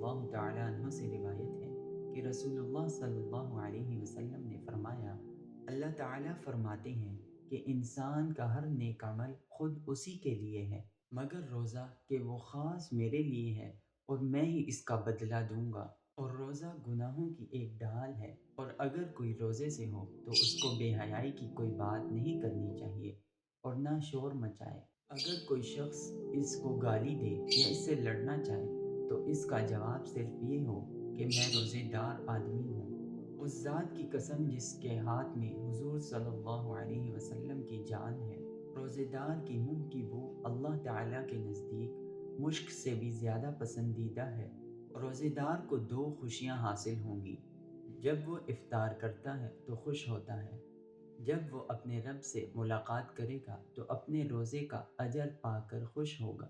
اللہ تعالی عنہ سے روایت ہے کہ رسول اللہ صلی اللہ علیہ وسلم نے فرمایا، اللہ تعالیٰ فرماتے ہیں کہ انسان کا ہر نیک عمل خود اسی کے لیے ہے، مگر روزہ کہ وہ خاص میرے لیے ہے اور میں ہی اس کا بدلہ دوں گا۔ اور روزہ گناہوں کی ایک ڈھال ہے، اور اگر کوئی روزے سے ہو تو اس کو بے حیائی کی کوئی بات نہیں کرنی چاہیے اور نہ شور مچائے۔ اگر کوئی شخص اس کو گالی دے یا اس سے لڑنا چاہے تو اس کا جواب صرف یہ ہو کہ میں روزے دار آدمی ہوں۔ اس ذات کی قسم جس کے ہاتھ میں حضور صلی اللہ علیہ وسلم کی جان ہے، روزے دار کی منہ کی بو اللہ تعالیٰ کے نزدیک مشک سے بھی زیادہ پسندیدہ ہے۔ روزے دار کو دو خوشیاں حاصل ہوں گی، جب وہ افطار کرتا ہے تو خوش ہوتا ہے، جب وہ اپنے رب سے ملاقات کرے گا تو اپنے روزے کا اجر پا کر خوش ہوگا۔